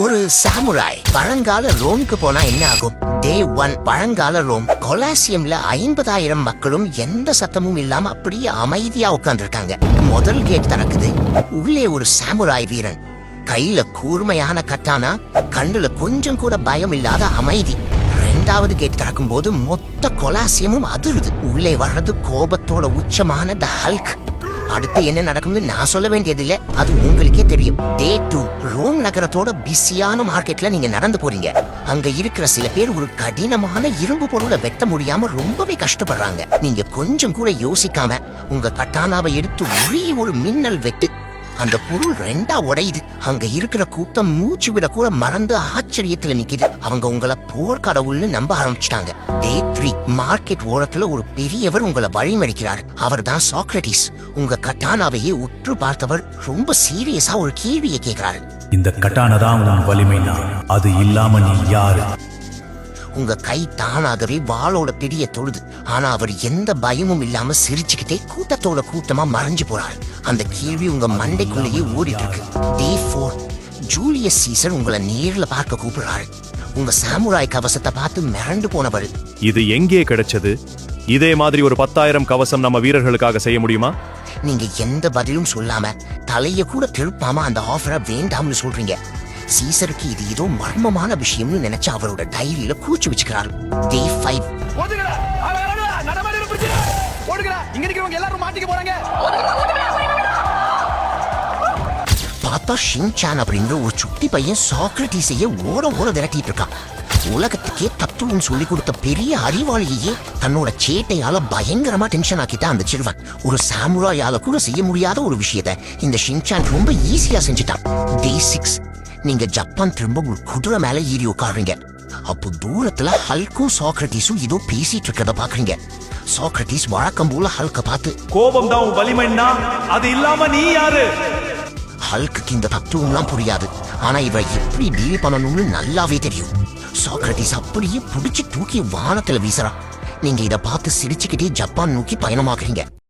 ஒரு சாமுராய் பழங்கால ரோமுக்கு போனா என்ன ஆகும்? டே 1 பழங்கால ரோம் கொலாசியம்ல 50,000 மக்களும் எந்த சத்தமும் இல்லாம அப்படியே அமைதியா உட்கார்ந்துருக்காங்க. முதல் கேட் திறக்குது. உள்ளே ஒரு சாமுராய் வீரன், கையில கூர்மையான கட்டானா, கண்ணுல கொஞ்சம் கூட பயம் இல்லாத அமைதி. இரண்டாவது கேட் திறக்கும் போது மொத்த கொலாசியமும் அதிருது. உள்ளே வர்றது கோபத்தோட உச்சமான த ஹல்க். அடுத்து என்ன நடக்கும்னு நான் சொல்ல வேண்டியதில்லை, அது உங்களுக்கே தெரியும். டே 2 ரோம் நகரத்தோட பிஸியான மார்க்கெட்ல நீங்க நடந்து போறீங்க. அங்க இருக்கிற சில பேர் ஒரு கடினமான இரும்பு பொருளை வெட்ட முடியாம ரொம்பவே கஷ்டப்படுறாங்க. நீங்க கொஞ்சம் கூட யோசிக்காம உங்க கட்டானாவை எடுத்து ஒரே ஒரு மின்னல் வெட்டு, அந்த பொருள் ரெண்டா உடையுது. அங்க இருக்கிற கூட்டம் மூச்சு விட கூட மறந்து ஆச்சரியத்துல நிக்குது. அவங்க உங்களை போர்க்கடவுள்னு நம்ப ஆரம்பிச்சிட்டாங்க. டே 3 மார்க்கெட் ஓரத்துல ஒரு பெரியவர் உங்களை வழிமறிக்கிறார். அவர் தான் சாக்ரட்டிஸ். உங்க கட்டானாவையே உற்று பார்த்தவர் ரொம்ப சீரியஸா ஒரு கேள்வியை கேட்கிறாரு. இந்த கட்டானா தான் உன் வலிமைனா, அது இல்லாம நீ யாரு? உங்க கை தானாகவே வாளோட பிடிய தொழுது. ஆனா அவர் எந்த பயமும் இல்லாம சிரிச்சுக்கிட்டே கூட்டத்தோட கூட்டமா மறைஞ்சு போறாரு. அந்த கேள்வி உங்க மண்டைக்குள்ளேயே ஓடிட்டு இருக்கு. டே 4 ஜூலியஸ் சீசர் உங்களை நேர்ல பார்க்க கூப்பிடுறாரு. உங்க சாமுராய் கவசத்தை பார்த்து மிரண்டு போனவர், இது எங்கே கிடைச்சது? இதே மாதிரி ஒரு 10,000 கவசம் நம்ம வீரர்களுக்காக செய்ய முடியுமா? நீங்க எந்த பதிலும் சொல்லாம தலைய கூட திருப்பாம அந்த ஆஃபரை வேண்டாம்னு சொல்றீங்க. சீசருக்கு இது ஏதோ மர்மமான விஷயம்னு நினைச்சு அவரோட டைரியில கூச்சு வச்சுக்கிறாரு. டே 5 பார்த்தா ஷின்சான் அப்படின்ற ஒரு சுட்டி பையன் சாக்ரட்டிஸையே ஓட விரட்டிட்டு இருக்கான். உலகத்துக்கே தத்துவம் சொல்லி கொடுத்த பெரிய அறிவாளியையே தன்னோட சேட்டையால பயங்கரமா டென்ஷன் ஆக்கிட்டா அந்த சிறுவன். ஒரு சாமுராயால கூட செய்ய முடியாத ஒரு விஷயத்தை இந்த ஷின்சான் ரொம்ப ஈஸியா செஞ்சுட்டான். டே 6 நீங்க ஜப்பான் திரும்ப ஒரு குதிரை மேல ஏறி உட்காருங்க. அப்போ தூரத்துல ஹல்கும் சாக்ரட்டிஸும் ஏதோ பேசிட்டு இருக்கிறத பாக்குறீங்க. சாக்ரட்டிஸ் வழக்கம் போல ஹல்க பார்த்து, கோபம் தான் உன் வலிமைனா, அது இல்லாம நீ யாரு? ஹல்க்கு இந்த தத்துவம்லாம் புரியாது, ஆனா இவரை எப்படி டீல் பண்ணணும்னு நல்லாவே தெரியும். சாக்ரட்டிஸ் அப்படியே பிடிச்சு தூக்கி வானத்துல வீசுறான். நீங்க இதை பார்த்து சிரிச்சுக்கிட்டே ஜப்பான் நோக்கி பயணமாக்குறீங்க.